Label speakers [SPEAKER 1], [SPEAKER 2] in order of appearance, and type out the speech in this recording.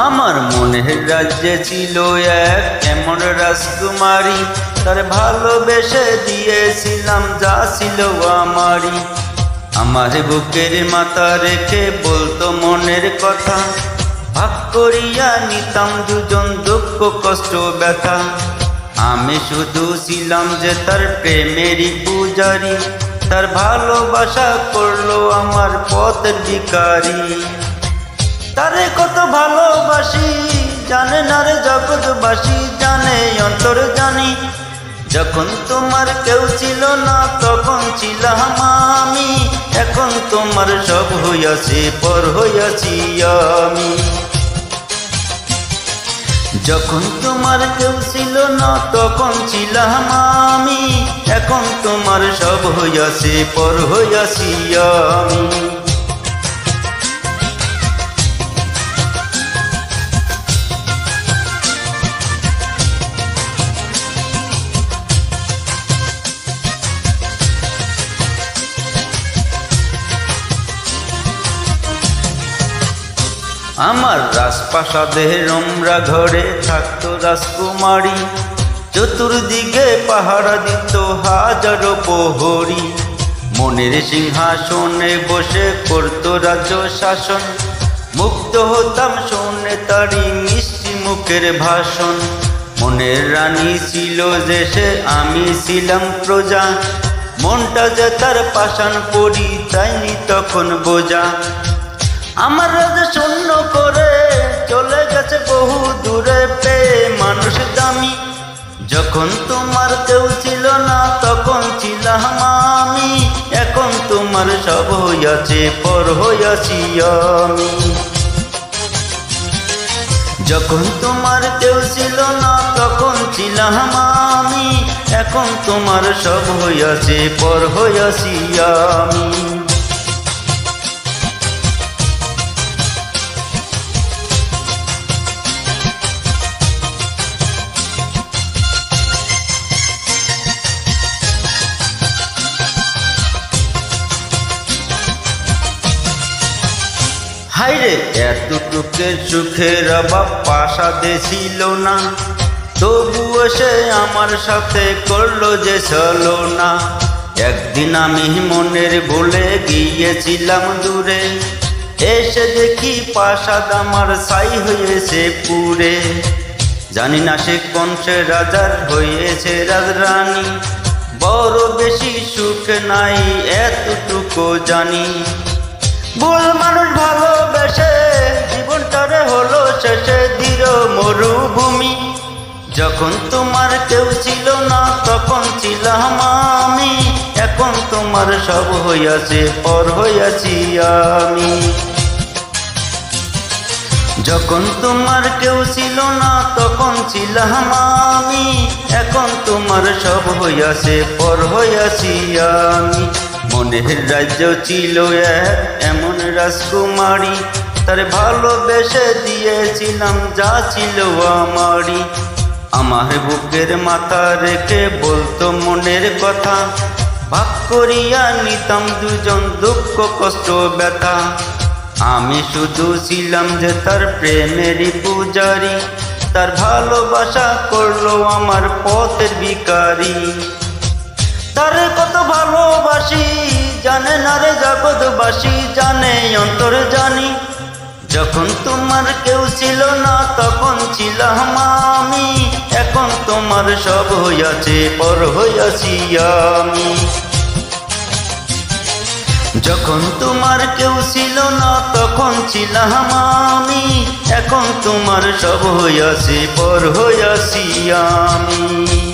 [SPEAKER 1] আমার মনের রাজ্যে ছিল এক এমন রাজকুমারী, তার ভালোবেসে দিয়েছিলাম যা ছিল আমারই। আমার বুকের মাথা রেখে বলতো মনের কথা, ভাগ করিয়া নিতাম দুজন দুঃখ কষ্ট ব্যথা। আমি শুধু ছিলাম যে তার প্রেমেরই পূজারি, তার ভালোবাসা করলো আমার পথের ভিখারি। তারে কত ভালোবাসি জানে না রে জগৎবাসী, জানে অন্তর জানি। যখন তোমার কেউ ছিল না তখন ছিলাম আমি, এখন তোমার সব হইয়াছে পর হইয়াছি আমি। যখন তোমার কেউ ছিল না তখন ছিলাম আমি, এখন তোমার সব হইয়াছে পর হইয়াছি আমি। আমার রাজপ্রাসাদে রমরা ঘরে থাকতো রাজকুমারী, চতুর্দিকে পাহারা দিত হাজারো প্রহরী। মনের সিংহাসনে বসে করতো রাজ্য শাসন, মুগ্ধ হতাম শুনে তারি মিষ্টি মুখের ভাষণ। মনের রানী ছিল যে সে, আমি ছিলাম প্রজা, মনটা যে তার পাষাণ পরি তাইনি তখন বোঝা। আমার রাজ শূন্য করে চলে গেছে বহু দূরে, পেয়ে মানুষ দামি। যখন তোমার কেউ ছিল না তখন ছিলাম আমি, এখন তোমার সব হইয়াছে পর হইয়াছি আমি। যখন তোমার কেউ ছিল না তখন ছিলাম আমি, এখন তোমার সব হইয়াছে পর হইয়াছি আমি। হাইরে এতটুকের সুখের অভাব প্রাসাদে ছিল না, তবুও সে আমার সাথে করলো যে চলো না। একদিন আমি মনের ভুলে গিয়েছিলাম দূরে, এসে দেখি প্রাসাদ আমার ছাই হয়েছে পুরে। জানি না সে কোন সে রাজার হয়েছে রাজরানী, বড় বেশি সুখ নাই এতটুকু জানি। ভুল মানুষ ভালোবেসে জীবনটারে হলো শেষে দৃঢ় মরুভূমি। যখন তোমার কেউ ছিল না তখন ছিলাম আমি, এখন তোমার সব হইয়াছে পর হইয়াছি আমি। যখন তোমার কেউ ছিল না তখন ছিলাম আমি, এখন তোমার সব হইয়াছে পর হইয়াছি আমি। মনের রাজ্য ছিল এক এমন রাজকুমারী, তার ভালোবেসে দিয়েছিলাম যা ছিল আমারই। আমার বুকের মাথা রেখে বলতো মনের কথা, ভাগ করিয়া নিতাম দুজন দুঃখ কষ্ট ব্যথা। আমি শুধু ছিলাম যে তার প্রেমেরই পূজারি, তার ভালোবাসা করলো আমার পথের ভিখারি। তারে কত ভালোবাসি জানে না রে জগৎবাসী, জানে অন্তর জানি। যখন তোমার কেউ ছিল না তখন ছিলাম আমি, এখন তোমার সব হইয়াছে পর হইয়াছি আমি। যখন তোমার কেউ ছিল না তখন ছিলাম আমি, এখন তোমার সব হইয়াছে পর হইয়াছি আমি।